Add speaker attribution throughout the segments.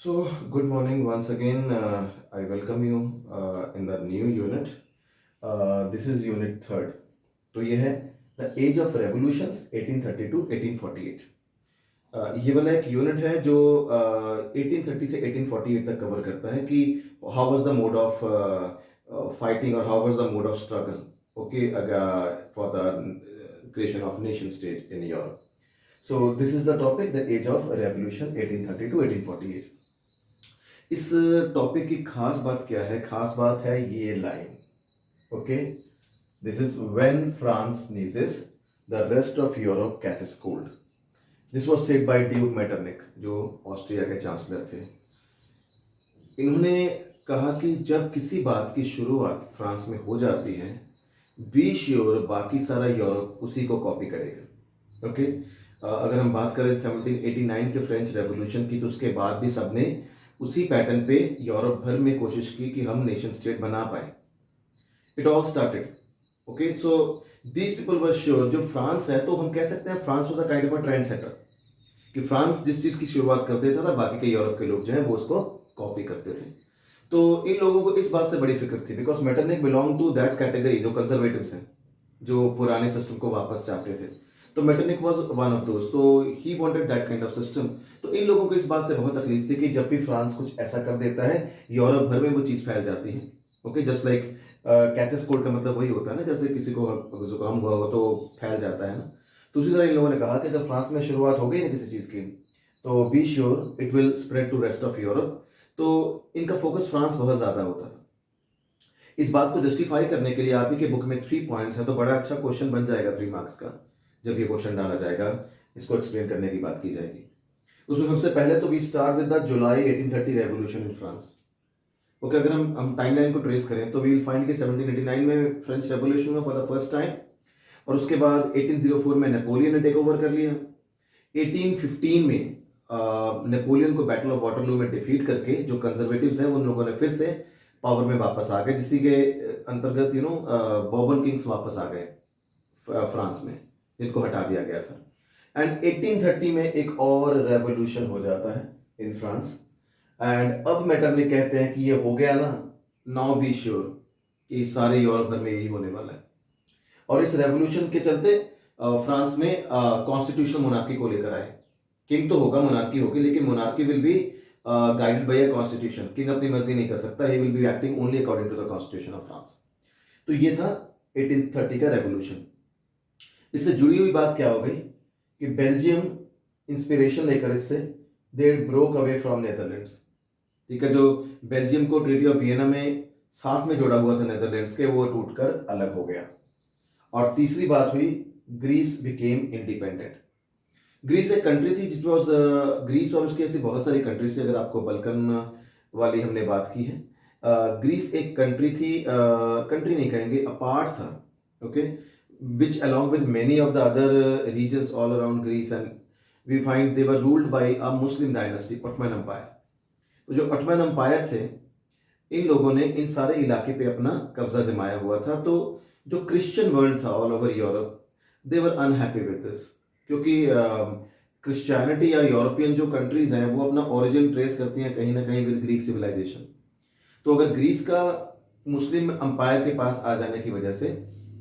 Speaker 1: So, good morning once again. I welcome you in the new unit. This is unit third. तो ये है the age of revolutions 1830 to 1848. ये वाला एक unit है जो 1830 से 1848 तक कवर करता है कि how was the mode of fighting और how was the mode of struggle okay for the creation of nation state in Europe. So this is the topic the age of revolution 1830 to 1848. इस topic की खास बात क्या है? खास बात है ये line. Okay, this is when France sneezes the rest of Europe catches cold. This was said bye Duke Metternich, जो ऑस्ट्रिया के चांसलर थे. इन्होंने कहा कि जब किसी बात की शुरुआत फ्रांस में हो जाती है, बी श्योर बाकी सारा यूरोप उसी को कॉपी करेगा. ओके, अगर हम बात करें 1789 के फ्रेंच रेवोल्यूशन की, तो उसके बाद भी सबने उसी पैटर्न पे यूरोप भर में कोशिश की कि हम नेशन स्टेट बना पाए. It all started. Okay, so these people were sure जो फ्रांस है, तो हम कह सकते हैं France was a kind of a trend setter, कि फ्रांस जिस चीज़ की शुरुआत कर देता था, बाकी के यूरोप के लोग जो हैं वो उसको कॉपी करते थे. तो इन लोगों को इस बात से बड़ी फिक्र थी, because Metternich belong to that category जो कंजर्वेटिव्स हैं, जो पुराने सिस्टम को वापस चाहते थे. तो मेटरनिक वाज वन ऑफ दोस्त, तो he wanted that kind of system. तो इन लोगों को इस बात से बहुत तकलीफ थी कि जब भी फ्रांस कुछ ऐसा कर देता है, यूरोप भर में वो चीज़ फैल जाती है. Okay, just like catches cold का मतलब वही होता है ना, जैसे किसी को जुकाम हुआ हो तो फैल जाता है ना. तो उसी तरह इन लोगों ने कहा कि जब फ्रांस में शुरुआत हो गई ना किसी चीज़ की, तो be sure it will spread to rest of Europe. तो इनका फोकस फ्रांस बहुत ज़्यादा होता था. इस बात को जस्टिफाई करने के लिए आप ही के बुक में 3 पॉइंट्स है, तो बड़ा अच्छा क्वेश्चन बन जाएगा 3 मार्क्स का जब ये क्वेश्चन डाला जाएगा, इसको एक्सप्लेन करने की बात की जाएगी. उसमें सबसे पहले तो we start with the July 1830 revolution in France. Okay, अगर हम टाइमलाइन को ट्रेस करें तो वी विल फाइंड कि 1789 में फ्रेंच रेवोल्यूशन हुआ फॉर द फर्स्ट टाइम, और उसके बाद 1804 में नेपोलियन ने टेक ओवर कर लिया. 1815 में नेपोलियन को बैटल ऑफ वाटरलू में डिफीट करके जो कंजर्वेटिव्स हैं उन लोगों ने फिर से पावर में वापस आ गए, जिसी के अंतर्गत बॉर्बन किंग्स वापस आ गए फ्रांस में, जिनको हटा दिया गया था. एंड 1830 में एक और रेवोल्यूशन हो जाता है इन फ्रांस. एंड अब मेटरनिक कहते हैं कि ये हो गया ना, नाउ बी श्योर कि सारे यूरोप भर में यही होने वाला है. और इस रेवोल्यूशन के चलते फ्रांस में कॉन्स्टिट्यूशनल मोनार्की को लेकर आए. किंग तो होगा, मोनार्की होगी, लेकिन monarchy will be guided by a constitution. King अपनी मर्जी नहीं कर सकता, he will be acting only according to the constitution of France. तो ये था 1830 का रेवोल्यूशन. इससे जुड़ी हुई बात क्या हो गई कि बेल्जियम इंस्पिरेशन लेकर इससे they broke away from Netherlands. ठीक है, जो बेल्जियम को ट्रीटी ऑफ वियना में साथ में जोड़ा हुआ था नेदरलैंड्स के, वो टूटकर अलग हो गया. और तीसरी बात हुई, ग्रीस बिकेम इंडिपेंडेंट. ग्रीस एक कंट्री थी जिस वॉज ग्रीस, और उसकी ऐसी बहुत सारी कंट्रीज थी. अगर आपको बल्कन वाली हमने बात की है, ग्रीस एक कंट्री थी, कंट्री नहीं कहेंगे, अपार्ट था. Okay, which along with many of the other regions all around Greece, and we find they were ruled by a Muslim dynasty, Ottoman Empire. तो जो ऑटमन एम्पायर थे, इन लोगों ने इन सारे इलाके पे अपना कब्जा जमाया हुआ था. तो जो क्रिश्चियन वर्ल्ड था all over Europe, they were unhappy with this, क्योंकि क्रिश्चियनिटी या यूरोपियन जो कंट्रीज हैं वो अपना ओरिजिन ट्रेस करती हैं कहीं ना कहीं विद ग्रीक सिविलाइजेशन. तो अगर ग्रीस का मुस्लिम अंपायर के पास आ जाने की वजह से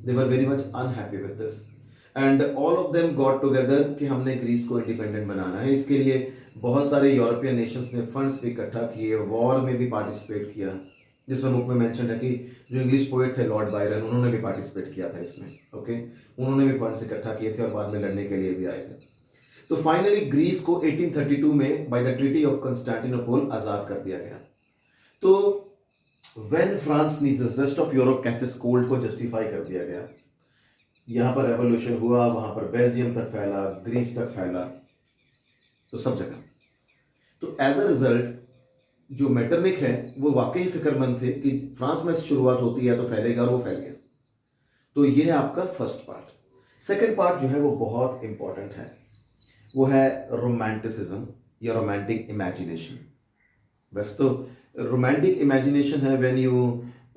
Speaker 1: they were very much unhappy with this, and all of them got together कि हमने ग्रीस को इंडिपेंडेंट बनाना है. इसके लिए बहुत सारे यूरोपियन नेशंस ने फंड्स भी इकट्ठा किए, वॉर में भी पार्टिसिपेट किया, जिसमें बुक में मेंशन है कि जो इंग्लिश पोएट थे लॉर्ड बायरन, उन्होंने भी पार्टिसिपेट किया था इसमें. ओके, उन्होंने भी फंड्स इकट्ठा किए थे और बाद में लड़ने के लिए भी आए थे. तो फाइनली ग्रीस को 1832 में बाय द ट्रीटी ऑफ कंस्टेंटिनोपल आज़ाद कर दिया गया. तो when France नीजेस rest of Europe catches cold को जस्टिफाई कर दिया गया. यहाँ पर रेवोल्यूशन हुआ, वहाँ पर बेल्जियम तक फैला, ग्रीस तक फैला, तो सब जगह. तो एज अ रिजल्ट जो मेटरनिक है वो वाकई फिक्रमंद थे कि फ्रांस में शुरुआत होती है तो फैलेगा, और वो फैल गया. तो ये है आपका फर्स्ट पार्ट. सेकेंड पार्ट जो है वो बहुत इंपॉर्टेंट है, वो है रोमांटिसिज्म या रोमांटिक इमेजिनेशन. बस तो रोमांटिक इमेजिनेशन है when you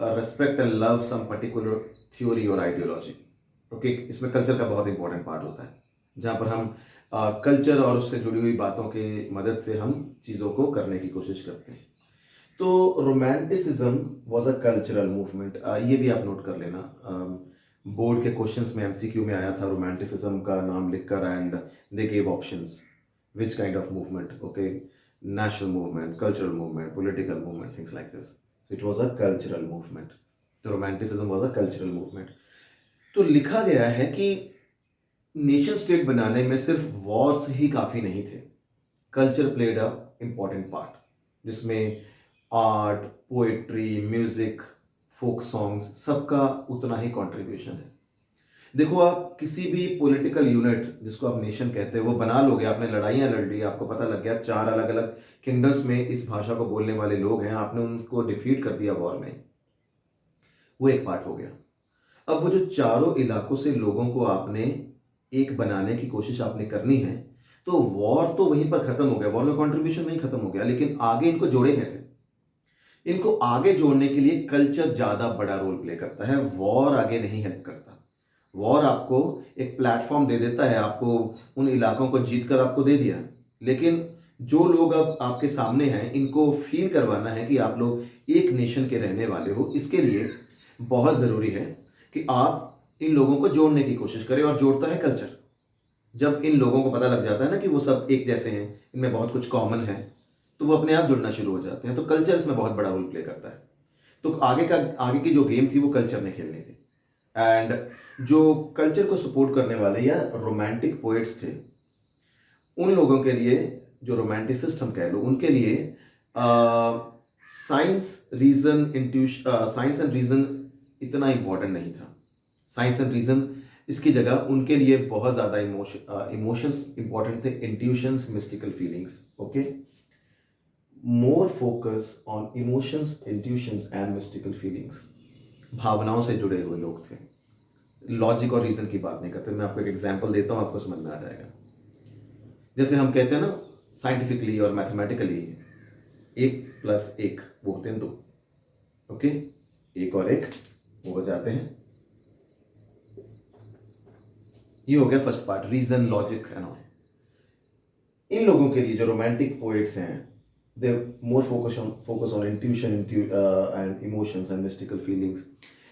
Speaker 1: respect and love some particular theory और आइडियोलॉजी. ओके, इसमें कल्चर का बहुत इंपॉर्टेंट पार्ट होता है. जहाँ पर हम कल्चर और उससे जुड़ी हुई बातों के मदद से हम चीज़ों को करने की कोशिश करते हैं। तो romanticism was a cultural movement, ये भी आप नोट कर लेना। बोर्ड के क्वेश्चंस में एमसीक्यू में आया था रोमांटिसिज्म का नाम लिखकर, and they gave options which kind of movement, okay, national movements, cultural movement, political movement, things like this. So it was a cultural movement. The romanticism was a cultural movement. तो लिखा गया है कि nation state बनाने में सिर्फ Wars ही काफ़ी नहीं थे, culture played a important part, जिसमें art, poetry, music, folk songs, सबका उतना ही कंट्रीब्यूशन है। देखो, आप किसी भी पॉलिटिकल यूनिट जिसको आप नेशन कहते हैं वो बना लोगे, आपने लड़ाइयाँ लड़ ली, आपको पता लग गया 4 अलग अलग किंगडम्स में इस भाषा को बोलने वाले लोग हैं, आपने उनको डिफीट कर दिया वॉर में, वो एक पार्ट हो गया। अब वो जो चारों इलाकों से लोगों को आपने एक बनाने की कोशिश आपने करनी है, तो वॉर तो वहीं पर खत्म हो गया, वॉर का कंट्रीब्यूशन वहीं खत्म हो गया, लेकिन आगे इनको जोड़े कैसे? इनको आगे जोड़ने के लिए कल्चर ज्यादा बड़ा रोल प्ले करता है, वॉर आगे नहीं हेल्प करता। वॉर आपको एक प्लेटफॉर्म दे देता है, आपको उन इलाकों को जीत कर आपको दे दिया, लेकिन जो लोग अब आपके सामने हैं इनको फील करवाना है कि आप लोग एक नेशन के रहने वाले हो। इसके लिए बहुत ज़रूरी है कि आप इन लोगों को जोड़ने की कोशिश करें, और जोड़ता है कल्चर। जब इन लोगों को पता लग जाता है ना कि वो सब एक जैसे हैं, इनमें बहुत कुछ कॉमन है, तो वो अपने आप जुड़ना शुरू हो जाते हैं। तो कल्चर इसमें बहुत बड़ा रोल प्ले करता है। तो आगे की जो गेम थी वो कल्चर ने खेलनी थी, एंड जो कल्चर को सपोर्ट करने वाले या रोमांटिक पोएट्स थे, उन लोगों के लिए, जो रोमांटिसिस्ट हम कह लो, उनके लिए साइंस एंड रीजन इतना इंपॉर्टेंट नहीं था। साइंस एंड रीजन इसकी जगह उनके लिए बहुत ज़्यादा इमोशंस इंपॉर्टेंट थे, intuitions, mystical feelings. Okay, more focus on emotions, intuitions and mystical feelings. भावनाओं से जुड़े हुए लोग थे, लॉजिक और रीजन की बात नहीं करते। मैं आपको एक एग्जांपल देता हूं, आपको समझ में आ जाएगा। जैसे हम कहते हैं ना, साइंटिफिकली और मैथमेटिकली 1+1 वो होते हैं 2। ओके, 1 और 1 वो हो जाते हैं। ये हो गया first part, reason, logic and all. इन लोगों के लिए, जो रोमांटिक पोएट्स हैं, they more focus on intuition and emotions and mystical feelings.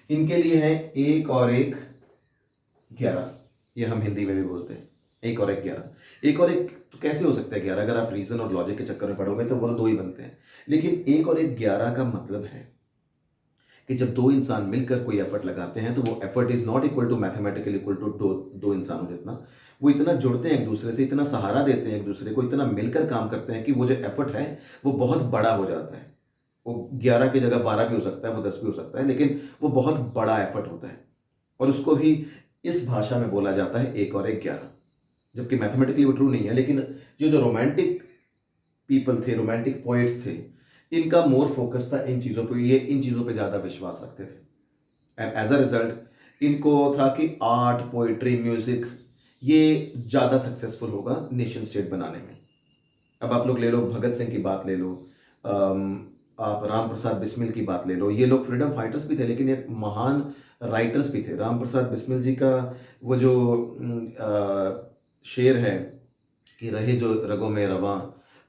Speaker 1: इनके लिए है 1 और 1 11। ये हम हिंदी में भी बोलते हैं 1 और 1 11। 1 और 1 तो कैसे हो सकता है 11? अगर आप रीजन और लॉजिक के चक्कर में पढ़ोगे तो वो 2 ही बनते हैं, लेकिन 1 और 1 11 का मतलब है कि जब 2 इंसान मिलकर कोई एफर्ट लगाते हैं तो वो effort is not equal to mathematically equal to दो इंसानों जितना। वो इतना जुड़ते हैं एक दूसरे से, इतना सहारा देते हैं एक दूसरे को, इतना मिलकर काम करते हैं कि वो जो एफर्ट है वो बहुत बड़ा हो जाता है। वो 11 की जगह 12 भी हो सकता है, वो 10 भी हो सकता है, लेकिन वो बहुत बड़ा एफर्ट होता है, और उसको भी इस भाषा में बोला जाता है 1 और 1 11। जबकि मैथमेटिकली वो ट्रू नहीं है, लेकिन जो रोमांटिक पीपल थे, रोमांटिक पोएट्स थे, इनका मोर फोकस था इन चीज़ों पे, ये इन चीज़ों पे ज़्यादा विश्वास रखते थे। एंड एज अ रिजल्ट इनको था कि आर्ट, पोइट्री, म्यूजिक ये ज़्यादा सक्सेसफुल होगा नेशन स्टेट बनाने में। अब आप लोग ले लो, भगत सिंह की बात ले लो, आप राम प्रसाद बिस्मिल की बात ले लो। ये लोग फ्रीडम फाइटर्स भी थे, लेकिन एक महान राइटर्स भी थे। राम प्रसाद बिस्मिल जी का वो जो शेर है कि रहे जो रगों में रवां,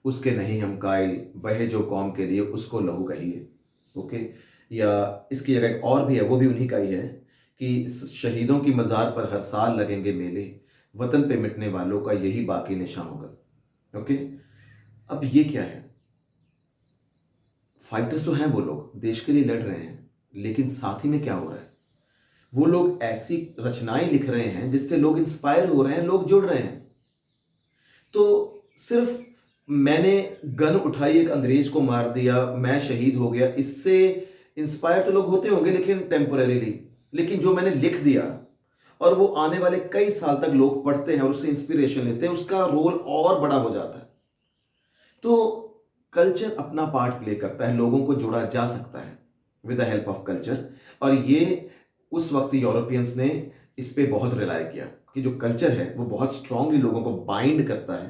Speaker 1: उसके नहीं हम कायल, बहे जो कौम के लिए उसको लहू कहिए। ओके, या इसकी जगह एक और भी है, वो भी उन्हीं का ही है कि शहीदों की मज़ार पर हर साल लगेंगे मेले, वतन पे मिटने वालों का यही बाकी निशान होगा। ओके, अब ये क्या है? फाइटर्स तो हैं वो लोग, देश के लिए लड़ रहे हैं, लेकिन साथ ही में क्या हो रहा है? वो लोग ऐसी रचनाएं लिख रहे हैं जिससे लोग इंस्पायर हो रहे हैं, लोग जुड़ रहे हैं। तो सिर्फ मैंने गन उठाई, एक अंग्रेज को मार दिया, मैं शहीद हो गया, इससे इंस्पायर तो लोग होते होंगे लेकिन टेम्परेरीली, लेकिन जो मैंने लिख दिया और वो आने वाले कई साल तक लोग पढ़ते हैं और उससे इंस्पिरेशन लेते हैं, उसका रोल और बड़ा हो जाता है। तो कल्चर अपना पार्ट प्ले करता है, लोगों को जोड़ा जा सकता है with the help of culture. और ये उस वक्त यूरोपियंस ने इस पे बहुत रिलाय किया कि जो कल्चर है वो बहुत स्ट्रांगली लोगों को बाइंड करता है।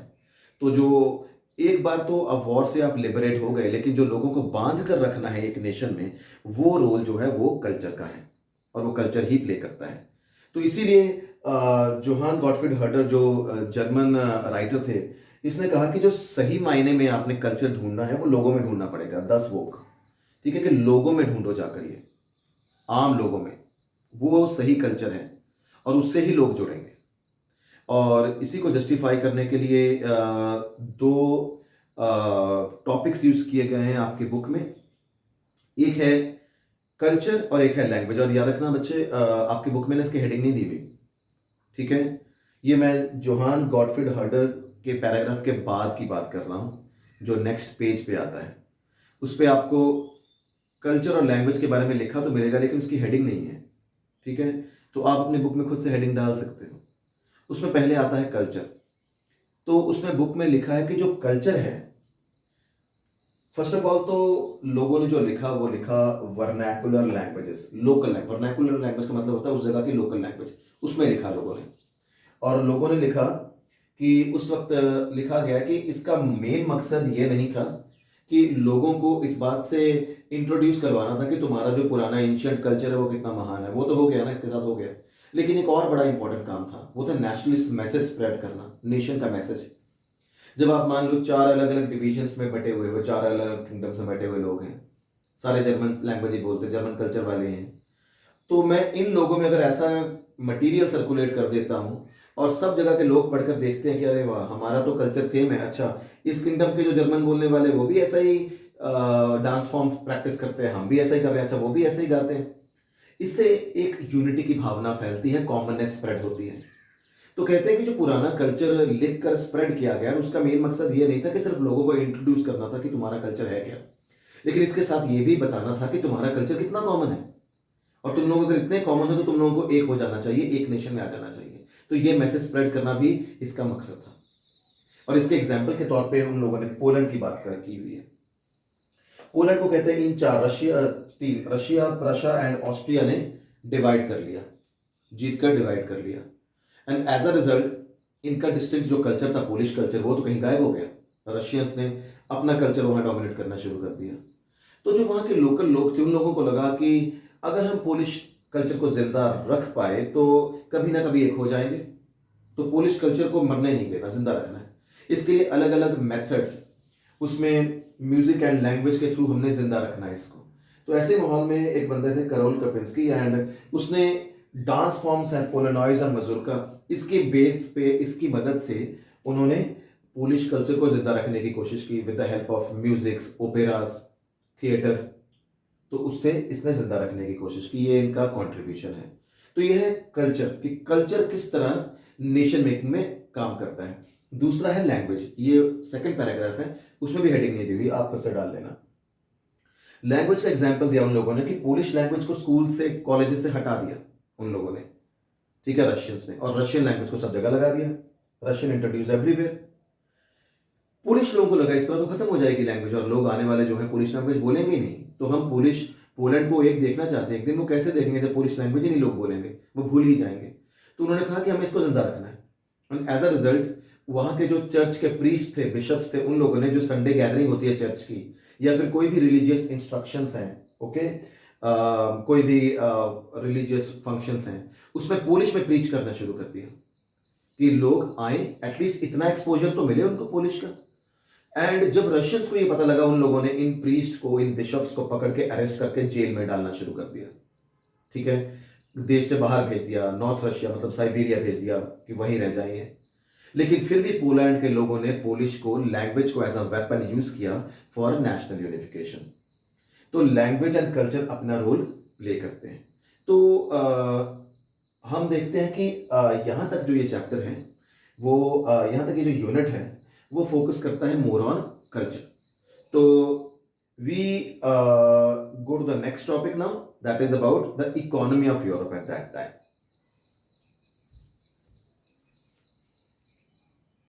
Speaker 1: तो जो एक बार तो अब वॉर से आप लिबरेट हो गए, लेकिन जो लोगों को बांध कर रखना है एक नेशन में, वो रोल जो है वो कल्चर का है, और वो कल्चर ही प्ले करता है। तो इसीलिए जोहान गॉटफ्रीड हर्टर जो जर्मन राइटर थे, इसने कहा कि जो सही मायने में आपने कल्चर ढूंढना है वो लोगों में ढूंढना पड़ेगा। 10 वोक, ठीक है, कि लोगों में ढूंढो जाकर, ये आम लोगों में वो सही कल्चर है और उससे ही लोग जुड़ेंगे। और इसी को जस्टिफाई करने के लिए दो टॉपिक्स यूज किए गए हैं आपके बुक में। एक है कल्चर और एक है लैंग्वेज। और याद रखना बच्चे, आपकी बुक में ना इसकी हेडिंग नहीं दी हुई, ठीक है। ये मैं जोहान गॉटफ्रीड हर्टर के पैराग्राफ के बाद की बात कर रहा हूं, जो नेक्स्ट पेज पे आता है। उस पे आपको कल्चर और लैंग्वेज के बारे में लिखा तो मिलेगा, लेकिन उसकी हेडिंग नहीं है, ठीक है। तो आप अपने बुक में खुद से हेडिंग डाल सकते हो। उसमें पहले आता है कल्चर। तो उसमें बुक में लिखा है कि जो कल्चर है, फर्स्ट ऑफ ऑल तो लोगों ने जो लिखा वो लिखा vernacular languages, local language. Vernacular language का मतलब होता है उस जगह की लोकल लैंग्वेज, उसमें लिखा लोगों ने। और लोगों ने लिखा कि उस वक्त लिखा गया कि इसका मेन मकसद ये नहीं था कि लोगों को इस बात से इंट्रोड्यूस करवाना था कि तुम्हारा जो पुराना एंशियंट कल्चर है वो कितना महान है, वो तो हो गया ना, इसके साथ हो गया। लेकिन एक और बड़ा इंपॉर्टेंट काम था, वो था नेशनलिस्ट मैसेज स्प्रेड करना, नेशन का मैसेज। जब आप मान लो 4 अलग अलग डिविजन्स में बटे हुए हो, 4 अलग अलग किंगडम्स में बटे हुए लोग हैं, सारे जर्मन लैंग्वेज ही बोलते, जर्मन कल्चर वाले हैं, तो मैं इन लोगों में अगर ऐसा मटेरियल सर्कुलेट कर देता हूँ और सब जगह के लोग पढ़कर देखते हैं कि अरे वाह, हमारा तो कल्चर सेम है, अच्छा इस किंगडम के जो जर्मन बोलने वाले वो भी ऐसा ही डांस फॉर्म प्रैक्टिस करते हैं, हम भी ऐसा ही कर रहे हैं, अच्छा वो भी ऐसे ही गाते हैं। इससे एक यूनिटी की भावना फैलती है, कॉमननेस स्प्रेड होती है। तो कहते हैं कि जो पुराना कल्चर लिख कर स्प्रेड किया गया, उसका मेन मकसद ये नहीं था कि सिर्फ लोगों को इंट्रोड्यूस करना था कि तुम्हारा कल्चर है क्या, लेकिन इसके साथ ये भी बताना था कि तुम्हारा कल्चर कितना कॉमन है और तुम लोग अगर इतने कॉमन हो तो तुम लोगों को एक हो जाना चाहिए, एक नेशन में आ जाना चाहिए। तो ये मैसेज स्प्रेड करना भी इसका मकसद था। और इसके एग्जाम्पल के तौर पे उन लोगों ने पोलैंड की बात की हुई है। पोलैंड को कहते हैं इन चार, रशिया, प्रशा एंड ऑस्ट्रिया ने डिवाइड कर लिया, जीत कर डिवाइड कर लिया। एंड एज अ रिजल्ट इनका डिस्टिंक्ट जो कल्चर था, पोलिश कल्चर, वो तो कहीं गायब हो गया। रशियंस ने अपना कल्चर वहां डोमिनेट करना शुरू कर दिया। तो जो वहां के लोकल लोग थे, उन लोगों को लगा कि अगर हम पोलिश कल्चर को जिंदा रख पाए तो कभी ना कभी एक हो जाएंगे। तो पोलिश कल्चर को मरने नहीं देना, जिंदा रखना है। इसके लिए अलग अलग मेथड्स, उसमें म्यूजिक एंड लैंग्वेज के थ्रू हमने जिंदा रखना है इसको। तो ऐसे माहौल में एक बंदे थे करोल कपिंस्की, एंड उसने डांस फॉर्म्स हैं पोलेनॉइज और मजूरका, इसके बेस पे, इसकी मदद से उन्होंने पोलिश कल्चर को जिंदा रखने की कोशिश की with the help of musics, operas, theatre. तो उससे इसने जिंदा रखने की कोशिश की, ये इनका कंट्रीब्यूशन है। तो ये है कल्चर, कि कल्चर किस तरह नेशन मेकिंग में काम करता है। दूसरा है लैंग्वेज, ये सेकंड पैराग्राफ है, उसमें भी हेडिंग नहीं दी हुई, आप खुद से डाल लेना। लैंग्वेज का एग्जांपल दिया उन लोगों ने कि पोलिश लैंग्वेज को स्कूल से, कॉलेजेस से हटा दिया उन लोगों ने, ठीक है, रशियंस ने, और रशियन लैंग्वेज को सब जगह लगा दिया, रशियन इंट्रोड्यूस एवरीवेयर। पोलिश लोगों को लगा इस तरह तो खत्म हो जाएगी लैंग्वेज और लोग आने वाले जो है पोलिश लैंग्वेज बोलेंगे ही नहीं। तो हम पोलैंड को एक देखना चाहते हैं, एक दिन वो कैसे देखेंगे जब पोलिश लैंग्वेज ही नहीं लोग बोलेंगे, वो भूल ही जाएंगे। तो उन्होंने कहा कि हमें इसको जिंदा रखना है। एंड एज अ रिजल्ट वहां के जो चर्च के प्रीस्ट थे, बिशप्स थे, उन लोगों ने, जो संडे गैदरिंग होती है चर्च की, या फिर कोई भी रिलीजियस इंस्ट्रक्शंस हैं, ओके, कोई भी रिलीजियस फंक्शंस हैं, उसमें पोलिश में प्रीच करना शुरू कर दिया कि लोग आए, एटलीस्ट इतना एक्सपोजर तो मिले उनको पोलिश का। एंड जब रशियंस को ये पता लगा, उन लोगों ने इन प्रीस्ट को, इन बिशप्स को पकड़ के अरेस्ट करके जेल में डालना शुरू कर दिया, ठीक है, देश से बाहर भेज दिया, नॉर्थ रशिया मतलब साइबेरिया भेज दिया कि वहीं रह जाइए। लेकिन फिर भी पोलैंड के लोगों ने पोलिश को, लैंग्वेज को एज अ वेपन यूज किया फॉर नेशनल यूनिफिकेशन। तो लैंग्वेज एंड कल्चर अपना रोल प्ले करते हैं। तो हम देखते हैं कि यहाँ तक जो ये चैप्टर है वो, यहाँ तक ये जो यूनिट है वो फोकस करता है मोर ऑन कल्चर। तो we go to the next topic now, that is about the economy of Europe at that time.